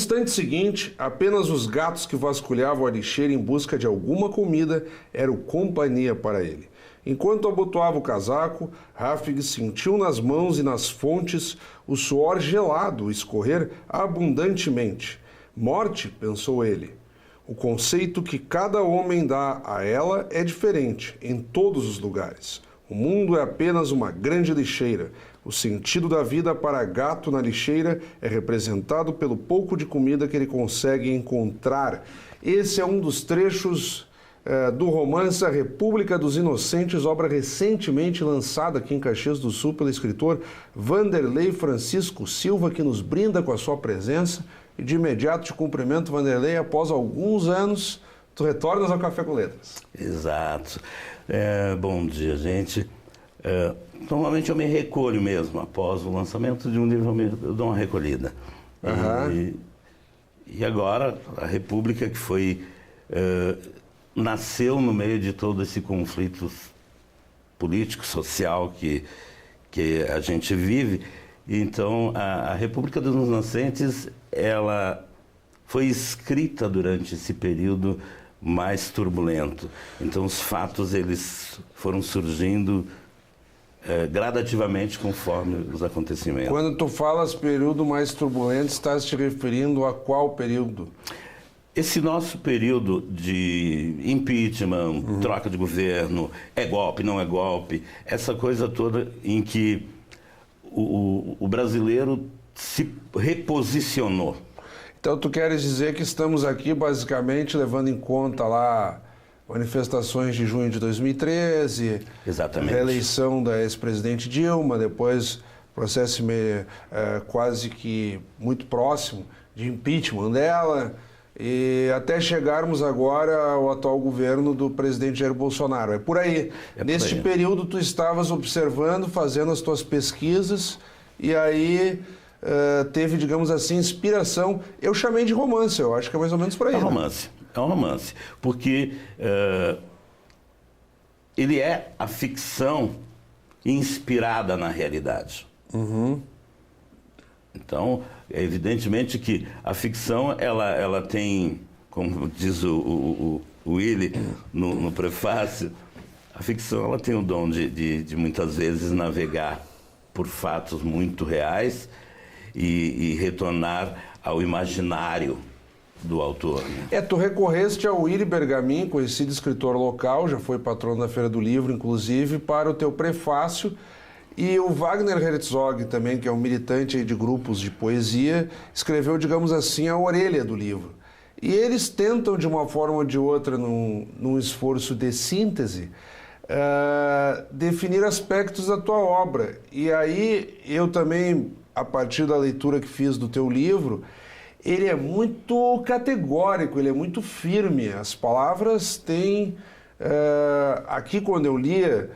instante seguinte, apenas os gatos que vasculhavam a lixeira em busca de alguma comida eram companhia para ele. Enquanto abotoava o casaco, Rafig sentiu nas mãos e nas fontes o suor gelado escorrer abundantemente. Morte, pensou ele. O conceito que cada homem dá a ela é diferente em todos os lugares. O mundo é apenas uma grande lixeira. O sentido da vida para gato na lixeira é representado pelo pouco de comida que ele consegue encontrar. Esse é um dos trechos do romance A República dos Inocentes, obra recentemente lançada aqui em Caxias do Sul pelo escritor Vanderlei Francisco Silva, que nos brinda com a sua presença. E de imediato te cumprimento, Vanderlei, após alguns anos, tu retornas ao Café com Letras. Exato. Bom dia, gente. Normalmente eu me recolho mesmo, após o lançamento de um livro eu dou uma recolhida. Uhum. E agora, a República que foi... nasceu no meio de todo esse conflito político, social que a gente vive. Então, a República dos Inocentes, ela foi escrita durante esse período mais turbulento. Então, os fatos, eles foram surgindo gradativamente conforme os acontecimentos. Quando tu falas período mais turbulento, estás te referindo a qual período? Esse nosso período de impeachment, troca de governo, é golpe, não é golpe, essa coisa toda em que o brasileiro se reposicionou. Então tu queres dizer que estamos aqui basicamente levando em conta lá manifestações de junho de 2013, Exatamente. Reeleição da ex-presidente Dilma, depois processo quase que muito próximo de impeachment dela, e até chegarmos agora ao atual governo do presidente Jair Bolsonaro. É por aí. Neste período tu estavas observando, fazendo as tuas pesquisas, e aí teve, digamos assim, inspiração. Eu chamei de romance, eu acho que é mais ou menos por aí. É um romance, porque ele é a ficção inspirada na realidade. Uhum. Então, é evidentemente que a ficção, ela tem, como diz o Willy no prefácio, a ficção ela tem o dom de muitas vezes navegar por fatos muito reais e retornar ao imaginário do autor. Né? Tu recorreste ao Willy Bergamin, conhecido escritor local, já foi patrono da Feira do Livro, inclusive, para o teu prefácio. E o Wagner Herzog também, que é um militante de grupos de poesia, escreveu, digamos assim, a orelha do livro. E eles tentam, de uma forma ou de outra, num esforço de síntese, definir aspectos da tua obra. E aí, eu também, a partir da leitura que fiz do teu livro, ele é muito categórico, ele é muito firme. As palavras têm... aqui, quando eu lia...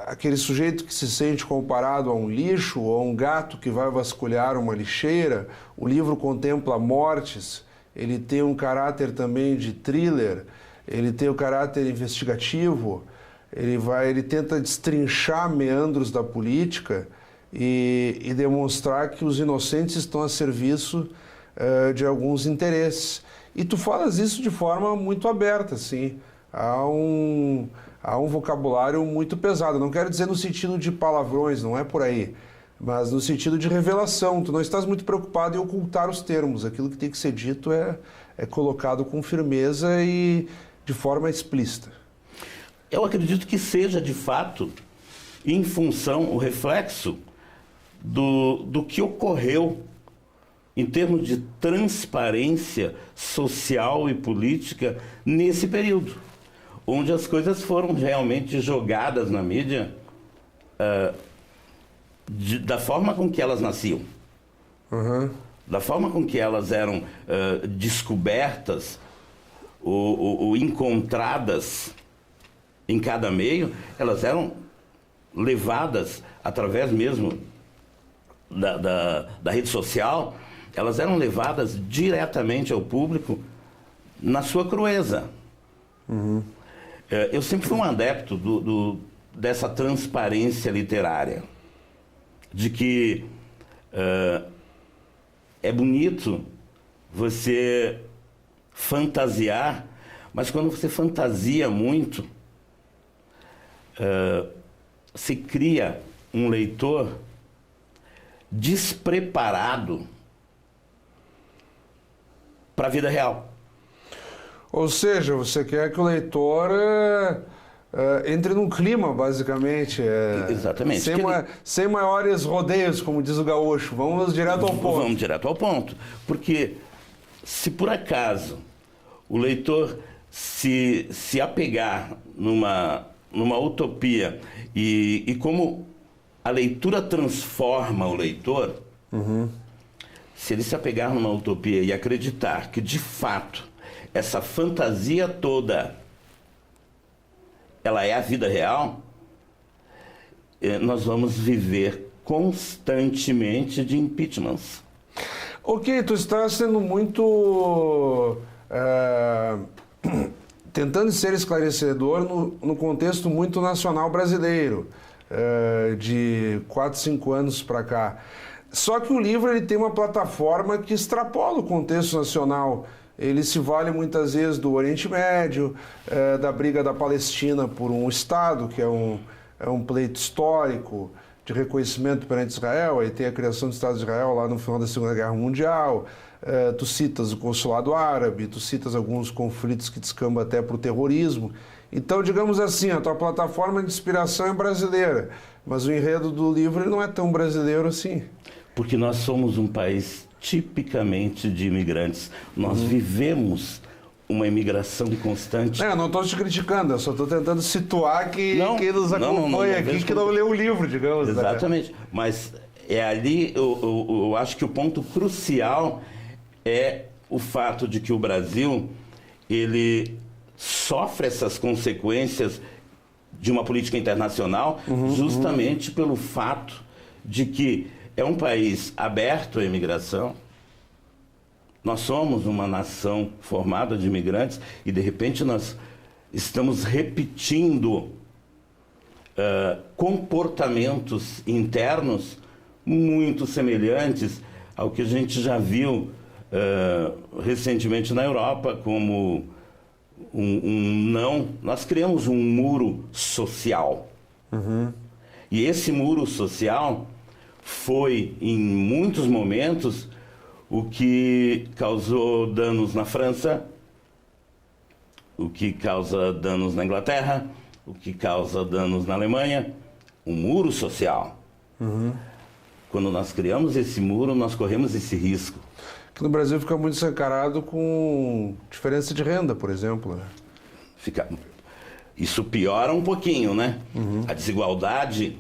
aquele sujeito que se sente comparado a um lixo ou a um gato que vai vasculhar uma lixeira. O livro contempla mortes, ele tem um caráter também de thriller, ele tem o caráter investigativo, ele tenta destrinchar meandros da política e demonstrar que os inocentes estão a serviço de alguns interesses. E tu falas isso de forma muito aberta, assim. Há um vocabulário muito pesado. Não quero dizer no sentido de palavrões, não é por aí, mas no sentido de revelação. Tu não estás muito preocupado em ocultar os termos. Aquilo que tem que ser dito é colocado com firmeza e de forma explícita. Eu acredito que seja, de fato, em função, o reflexo do que ocorreu em termos de transparência social e política nesse período, onde as coisas foram realmente jogadas na mídia da forma com que elas nasciam, da forma com que elas eram descobertas ou encontradas em cada meio. Elas eram levadas através mesmo da rede social, elas eram levadas diretamente ao público na sua crueza. Eu sempre fui um adepto dessa transparência literária, de que é bonito você fantasiar, mas quando você fantasia muito, se cria um leitor despreparado para a vida real. Ou seja, você quer que o leitor entre num clima, basicamente. Exatamente. Sem maiores rodeios, como diz o gaúcho. Vamos direto ao ponto. Vamos direto ao ponto. Porque se por acaso o leitor se apegar numa utopia e como a leitura transforma o leitor, se ele se apegar numa utopia e acreditar que, de fato, essa fantasia toda ela é a vida real, nós vamos viver constantemente de impeachments. Ok, tu está sendo muito... tentando ser esclarecedor no contexto muito nacional brasileiro, de 4, 5 anos para cá. Só que o livro ele tem uma plataforma que extrapola o contexto nacional. Ele se vale muitas vezes do Oriente Médio, da briga da Palestina por um Estado, que é um pleito histórico de reconhecimento perante Israel. Aí tem a criação do Estado de Israel lá no final da Segunda Guerra Mundial. Tu citas o consulado árabe, tu citas alguns conflitos que descambam até para o terrorismo. Então, digamos assim, a tua plataforma de inspiração é brasileira, mas o enredo do livro ele não é tão brasileiro assim. Porque nós somos um país tipicamente de imigrantes. Nós vivemos uma imigração constante. Eu não estou te criticando, eu só estou tentando situar quem nos acompanha aqui, que não leu o livro, digamos. Exatamente. Né? Mas é ali, eu acho que o ponto crucial é o fato de que o Brasil, ele sofre essas consequências de uma política internacional justamente pelo fato de que é um país aberto à imigração. Nós somos uma nação formada de imigrantes e, de repente, nós estamos repetindo comportamentos internos muito semelhantes ao que a gente já viu recentemente na Europa, como nós criamos um muro social. E esse muro social foi, em muitos momentos, o que causou danos na França, o que causa danos na Inglaterra, o que causa danos na Alemanha, um muro social. Quando nós criamos esse muro, nós corremos esse risco. Que no Brasil fica muito escancarado com diferença de renda, por exemplo. Né? Isso piora um pouquinho, né? A desigualdade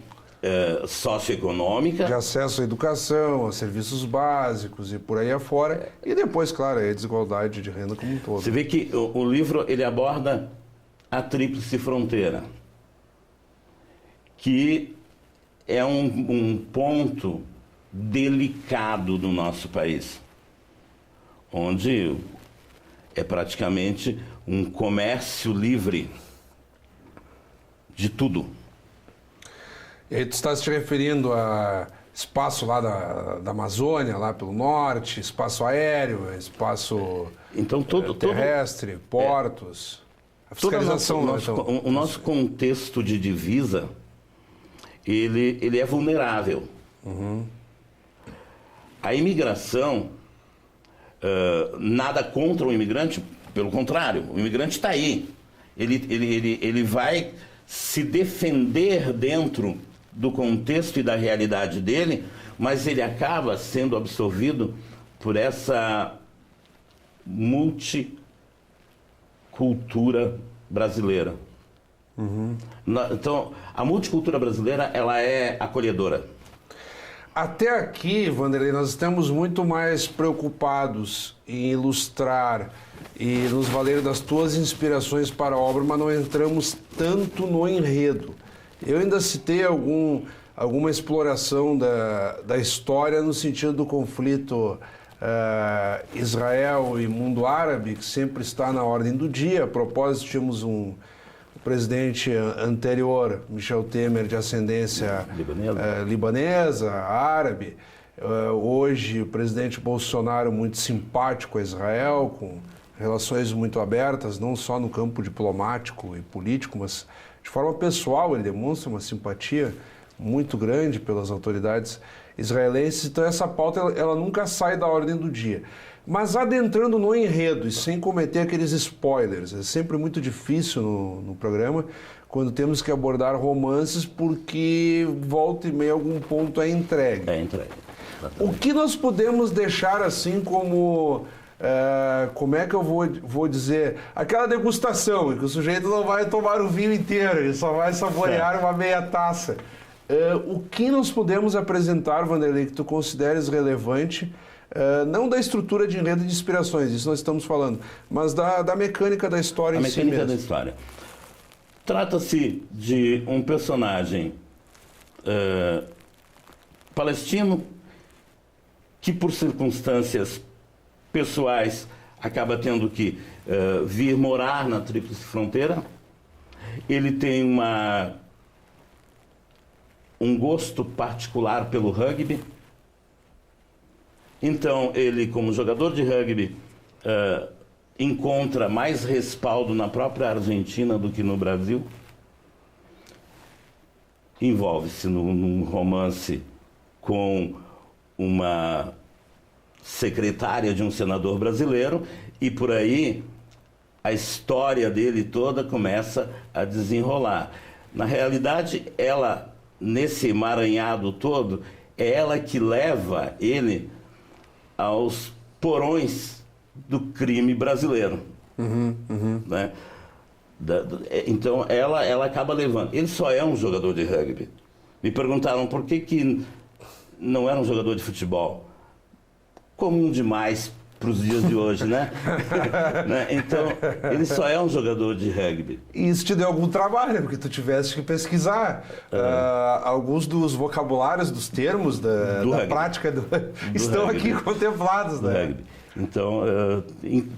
socioeconômica. De acesso à educação, a serviços básicos e por aí afora. E depois, claro, a desigualdade de renda como um todo. Você vê que o livro ele aborda a tríplice fronteira, que é um ponto delicado no nosso país, onde é praticamente um comércio livre de tudo. E aí tu está se referindo a espaço lá da Amazônia, lá pelo norte, espaço aéreo, espaço terrestre, portos, a fiscalização. O nosso contexto de divisa, ele é vulnerável. A imigração, nada contra o imigrante, pelo contrário, o imigrante está aí. Ele vai se defender dentro do contexto e da realidade dele, mas ele acaba sendo absorvido por essa multicultura brasileira. Então, a multicultura brasileira, ela é acolhedora. Até aqui, Vanderlei, nós estamos muito mais preocupados em ilustrar e nos valer das tuas inspirações para a obra, mas não entramos tanto no enredo. Eu ainda citei alguma exploração da história no sentido do conflito Israel e mundo árabe, que sempre está na ordem do dia. A propósito, tínhamos um presidente anterior, Michel Temer, de ascendência libanesa, árabe. Hoje, o presidente Bolsonaro muito simpático a Israel, com relações muito abertas, não só no campo diplomático e político, mas de forma pessoal, ele demonstra uma simpatia muito grande pelas autoridades israelenses. Então, essa pauta ela nunca sai da ordem do dia. Mas adentrando no enredo e sem cometer aqueles spoilers, é sempre muito difícil no programa quando temos que abordar romances, porque volta e meia algum ponto é entregue. É entregue. O que nós podemos deixar assim como... como é que eu vou dizer? Aquela degustação, em que o sujeito não vai tomar o vinho inteiro, ele só vai saborear uma meia taça. O que nós podemos apresentar, Vanderlei, que tu consideres relevante, não da estrutura de enredo e de inspirações, isso nós estamos falando, mas da mecânica da história em si mesmo? A mecânica da história. Trata-se de um personagem palestino que, por circunstâncias pessoais, acaba tendo que vir morar na Tríplice Fronteira. Ele tem um gosto particular pelo rugby. Então, ele, como jogador de rugby, encontra mais respaldo na própria Argentina do que no Brasil. Envolve-se num romance com uma secretária de um senador brasileiro, e por aí a história dele toda começa a desenrolar. Na realidade, ela, nesse emaranhado todo, é ela que leva ele aos porões do crime brasileiro. Né? Então, ela acaba levando. Ele só é um jogador de rugby. Me perguntaram por que não era um jogador de futebol. Comum demais para os dias de hoje, né? Então, ele só é um jogador de rugby. E isso te deu algum trabalho, porque tu tivesse que pesquisar alguns dos vocabulários, dos termos, da prática estão rugby, aqui contemplados, né? Rugby. Então,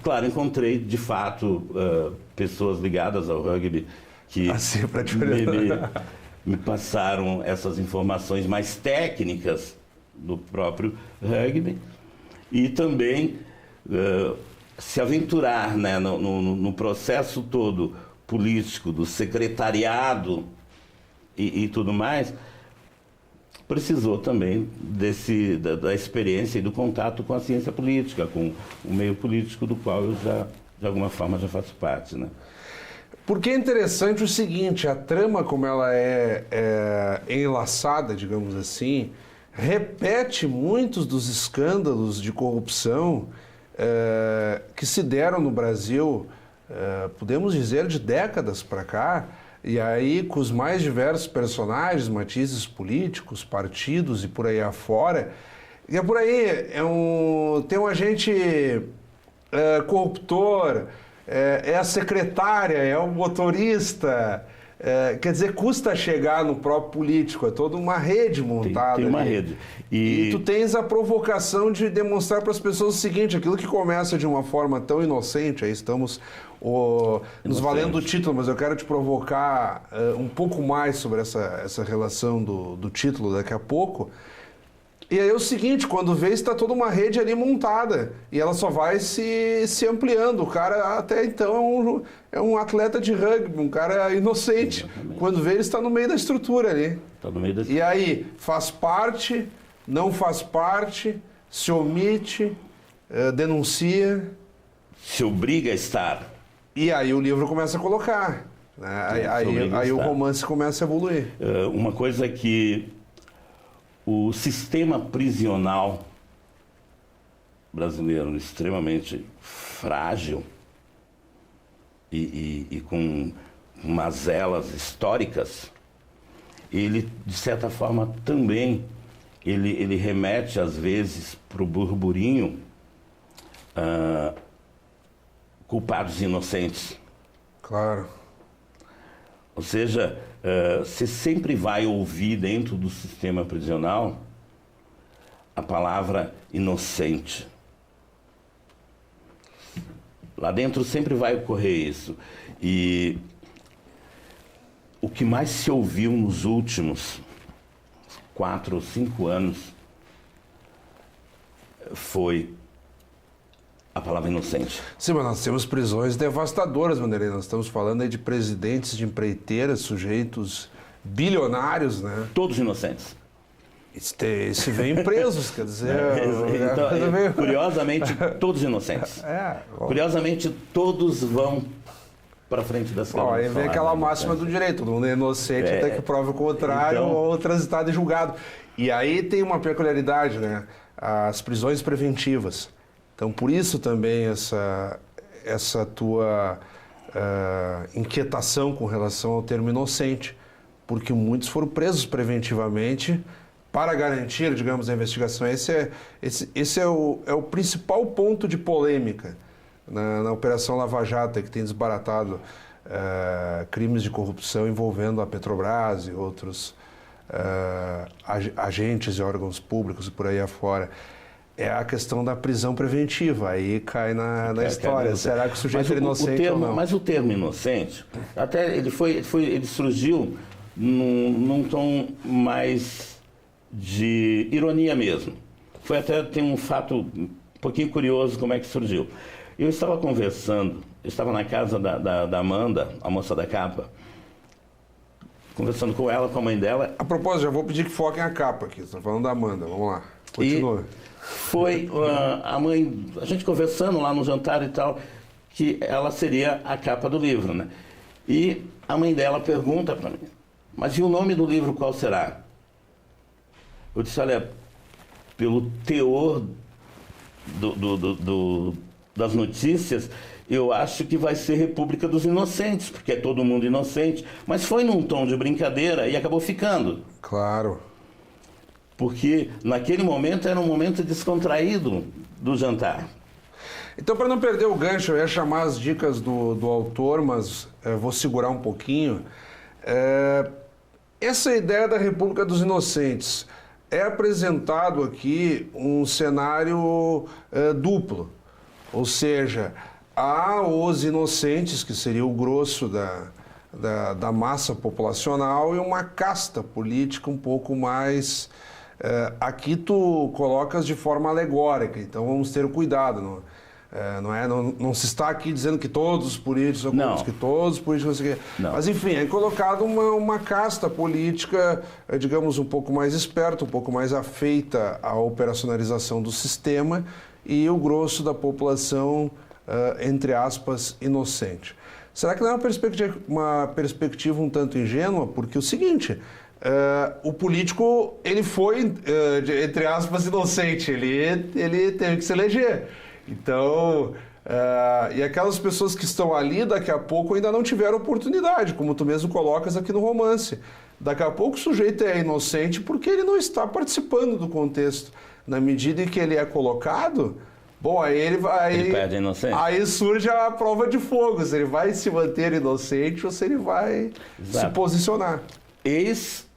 claro, encontrei, de fato, pessoas ligadas ao rugby que me passaram essas informações mais técnicas do próprio rugby. E também se aventurar, né, no processo todo político, do secretariado e tudo mais, precisou também da experiência e do contato com a ciência política, com o meio político do qual eu já, de alguma forma, já faço parte, né? Porque é interessante o seguinte, a trama, como ela é enlaçada, digamos assim, repete muitos dos escândalos de corrupção que se deram no Brasil, podemos dizer, de décadas para cá, e aí com os mais diversos personagens, matizes políticos, partidos e por aí afora. E é por aí, tem um agente corruptor, é a secretária, é o motorista... quer dizer, custa chegar no próprio político, é toda uma rede montada. Tem uma rede. E tu tens a provocação de demonstrar para as pessoas o seguinte, aquilo que começa de uma forma tão inocente, aí estamos nos valendo do título, mas eu quero te provocar um pouco mais sobre essa relação do título daqui a pouco. E aí é o seguinte, quando vê, está toda uma rede ali montada e ela só vai se ampliando. O cara até então é um atleta de rugby, um cara inocente. Exatamente. Quando vê, ele está no meio da estrutura ali. Está no meio da... E aí, faz parte, não faz parte, se omite, denuncia. Se obriga a estar. E aí o livro começa a colocar. Né? Aí o romance começa a evoluir. Uma coisa que... O sistema prisional brasileiro extremamente frágil e com mazelas históricas, ele, de certa forma, também ele remete, às vezes, para o burburinho culpados inocentes. Claro. Ou seja, você sempre vai ouvir dentro do sistema prisional a palavra inocente. Lá dentro sempre vai ocorrer isso. E o que mais se ouviu nos últimos 4 ou 5 anos foi a palavra inocente. Sim, mas nós temos prisões devastadoras, Vanderlei. Nós estamos falando aí de presidentes de empreiteiras, sujeitos bilionários, né? Todos inocentes. E se vêm presos, quer dizer... Então, curiosamente, todos inocentes. Curiosamente, todos vão para frente das câmeras. Aí vem aquela máxima do direito, todo mundo é inocente até que prove o contrário ou transitado e julgado. E aí tem uma peculiaridade, né? As prisões preventivas. Então, por isso também essa tua inquietação com relação ao termo inocente, porque muitos foram presos preventivamente para garantir, digamos, a investigação. Esse é o principal ponto de polêmica na Operação Lava Jato, que tem desbaratado crimes de corrupção envolvendo a Petrobras e outros agentes e órgãos públicos e por aí afora. É a questão da prisão preventiva, aí cai na história. Será que o sujeito é inocente ou não? Mas o termo inocente, até ele surgiu num tom mais de ironia mesmo. Tem um fato um pouquinho curioso como é que surgiu. Eu estava conversando, estava na casa da Amanda, a moça da capa, conversando com ela, com a mãe dela. A propósito, já vou pedir que foquem a capa aqui, estão falando da Amanda, vamos lá, continua. Foi a mãe, a gente conversando lá no jantar e tal, que ela seria a capa do livro, né? E a mãe dela pergunta para mim, mas e o nome do livro qual será? Eu disse, olha, pelo teor das notícias, eu acho que vai ser República dos Inocentes, porque é todo mundo inocente. Mas foi num tom de brincadeira e acabou ficando. Claro. Porque naquele momento era um momento descontraído do jantar. Então, para não perder o gancho, eu ia chamar as dicas do autor, mas vou segurar um pouquinho. Essa ideia da República dos Inocentes é apresentado aqui um cenário duplo. Ou seja, há os inocentes, que seria o grosso da massa populacional, e uma casta política um pouco mais... aqui tu colocas de forma alegórica, então vamos ter cuidado. Não se está aqui dizendo que todos os políticos são corruptos, que todos os políticos não sei o quê. Mas enfim, é colocado uma casta política, digamos, um pouco mais esperta, um pouco mais afeita à operacionalização do sistema, e o grosso da população, entre aspas, inocente. Será que não é uma perspectiva um tanto ingênua? Porque é o seguinte... o político, ele foi, entre aspas, inocente, ele teve que se eleger. Então, e aquelas pessoas que estão ali, daqui a pouco, ainda não tiveram oportunidade, como tu mesmo colocas aqui no romance. Daqui a pouco o sujeito é inocente porque ele não está participando do contexto. Na medida em que ele é colocado, bom, aí ele perde a inocência. Aí surge a prova de fogo, se ele vai se manter inocente ou se ele vai se posicionar. Eis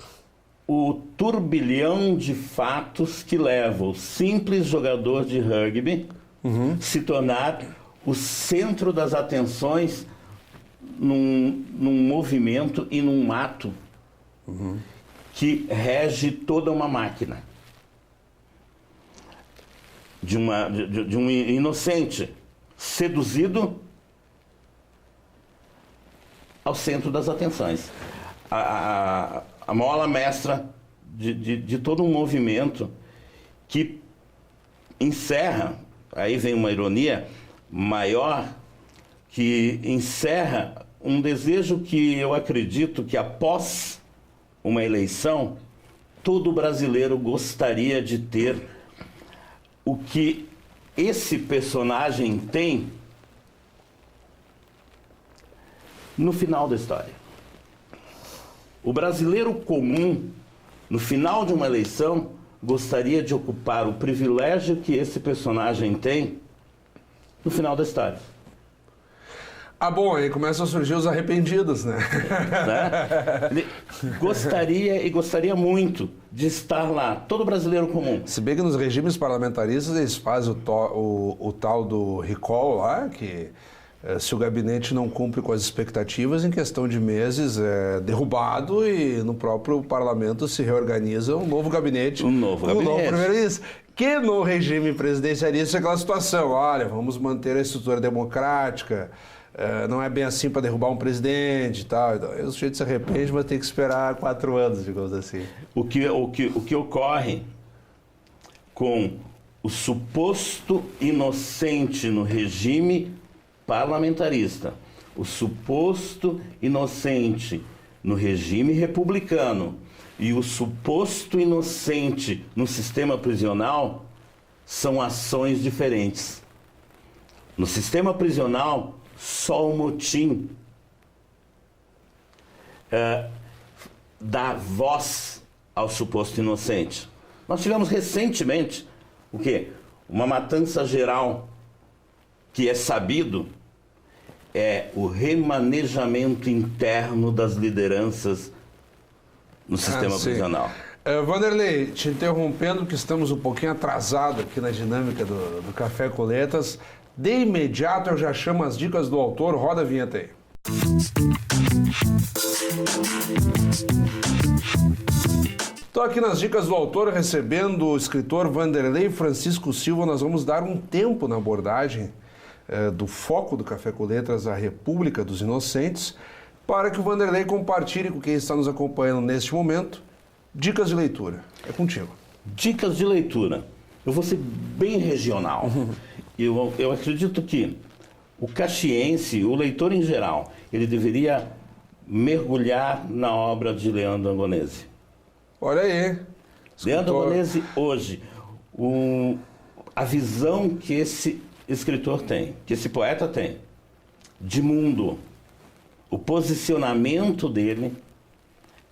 o turbilhão de fatos que leva o simples jogador de rugby se tornar o centro das atenções num movimento e num ato que rege toda uma máquina. De um inocente seduzido ao centro das atenções. A mola mestra de todo um movimento que encerra, aí vem uma ironia maior, que encerra um desejo que eu acredito que após uma eleição, todo brasileiro gostaria de ter o que esse personagem tem no final da história. O brasileiro comum, no final de uma eleição, gostaria de ocupar o privilégio que esse personagem tem no final da história. Bom, aí começam a surgir os arrependidos, né? Ele gostaria muito de estar lá, todo brasileiro comum. Se bem que nos regimes parlamentaristas eles fazem o tal do recall lá, que se o gabinete não cumpre com as expectativas, em questão de meses é derrubado e no próprio parlamento se reorganiza um novo gabinete. Um novo primeiro-ministro. que no regime presidencialista é aquela situação, olha, vamos manter a estrutura democrática, não é bem assim para derrubar um presidente e tal. Então, o sujeito se arrepende, mas tem que esperar 4 anos, digamos assim. O que ocorre com o suposto inocente no regime parlamentarista, o suposto inocente no regime republicano e o suposto inocente no sistema prisional são ações diferentes. No sistema prisional, só o motim dá voz ao suposto inocente. Nós tivemos recentemente o quê? Uma matança geral que é sabido é o remanejamento interno das lideranças no sistema prisional. Vanderlei, te interrompendo, que estamos um pouquinho atrasados aqui na dinâmica do Café com Letras. De imediato eu já chamo as dicas do autor, roda a vinheta aí. Estou aqui nas dicas do autor, recebendo o escritor Vanderlei Francisco Silva. Nós vamos dar um tempo na abordagem do foco do Café com Letras, a República dos Inocentes, para que o Vanderlei compartilhe com quem está nos acompanhando neste momento dicas de leitura. É contigo. Dicas de leitura. Eu vou ser bem regional. Eu acredito que o caxiense, o leitor em geral, ele deveria mergulhar na obra de Leandro Angonese. Olha aí. Leandro Angonese, hoje, a visão que esse escritor tem, que esse poeta tem, de mundo, o posicionamento dele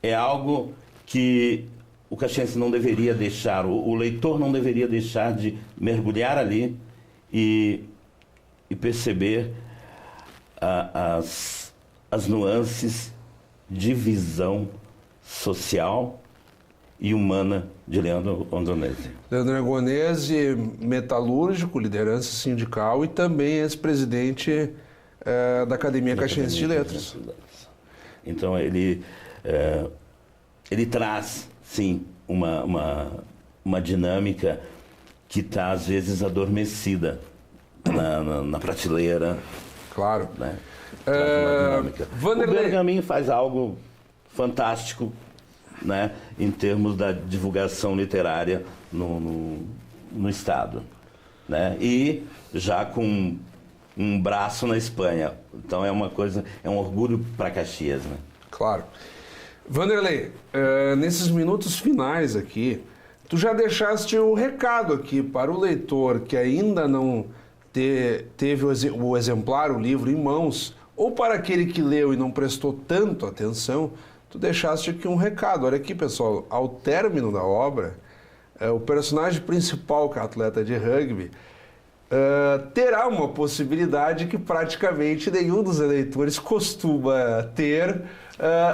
é algo que o caxiense não deveria deixar, o leitor não deveria deixar de mergulhar ali e perceber as nuances de visão social e humana de Leandro Angonese. Leandro Angonese, metalúrgico, liderança sindical e também ex-presidente da Academia Caxiense de Letras. Então ele traz, sim, uma dinâmica que está, às vezes, adormecida na prateleira. Claro. Né? Vanderlei... O Bergamin faz algo fantástico, né, em termos da divulgação literária no Estado. Né? E já com um braço na Espanha. Então é um orgulho para Caxias. Né? Claro. Vanderlei, nesses minutos finais aqui, tu já deixaste o recado aqui para o leitor que ainda não teve o exemplar, o livro em mãos, ou para aquele que leu e não prestou tanto atenção, tu deixaste aqui um recado. Olha aqui, pessoal, ao término da obra, o personagem principal, que é atleta de rugby, terá uma possibilidade que praticamente nenhum dos eleitores costuma ter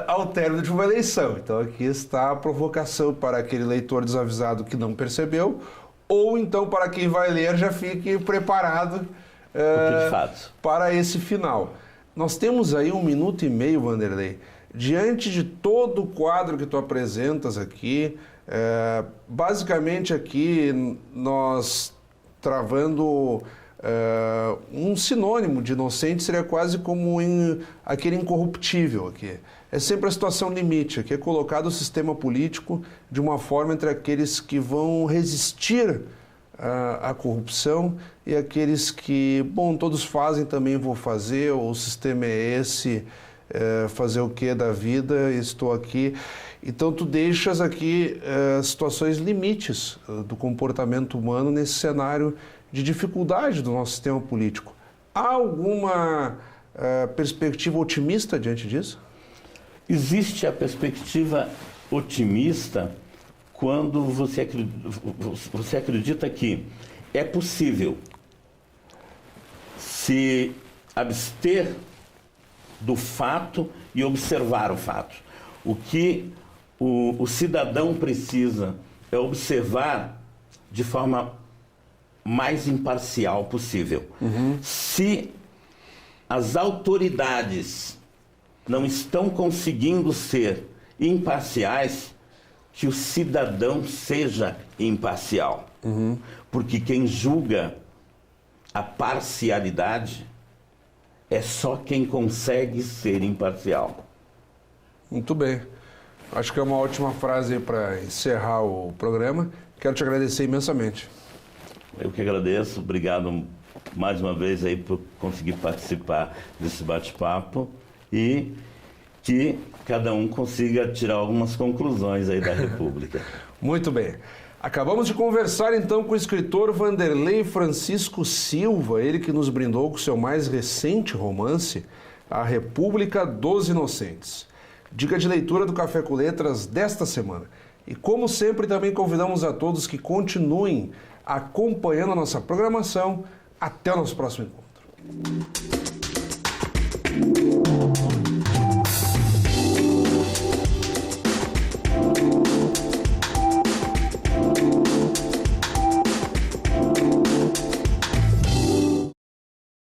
ao término de uma eleição. Então aqui está a provocação para aquele leitor desavisado que não percebeu, ou então para quem vai ler já fique preparado para esse final. Nós temos aí 1 minuto e meio, Vanderlei. Diante de todo o quadro que tu apresentas aqui, basicamente aqui nós travando um sinônimo de inocente seria quase como aquele incorruptível aqui. É sempre a situação limite, aqui é colocado o sistema político de uma forma entre aqueles que vão resistir à corrupção e aqueles que, bom, todos fazem, também vou fazer, o sistema é esse, fazer o que da vida, estou aqui. Então tu deixas aqui situações limites do comportamento humano nesse cenário de dificuldade do nosso sistema político. Há alguma perspectiva otimista diante disso? Existe a perspectiva otimista quando você acredita que é possível se abster do fato e observar o fato. O que o cidadão precisa é observar de forma mais imparcial possível. Se as autoridades não estão conseguindo ser imparciais, que o cidadão seja imparcial. Porque quem julga a parcialidade é só quem consegue ser imparcial. Muito bem. Acho que é uma ótima frase para encerrar o programa. Quero te agradecer imensamente. Eu que agradeço. Obrigado mais uma vez aí por conseguir participar desse bate-papo e que cada um consiga tirar algumas conclusões aí da República. Muito bem. Acabamos de conversar então com o escritor Vanderlei Francisco Silva, ele que nos brindou com seu mais recente romance, A República dos Inocentes. Dica de leitura do Café com Letras desta semana. E como sempre também convidamos a todos que continuem acompanhando a nossa programação. Até o nosso próximo encontro.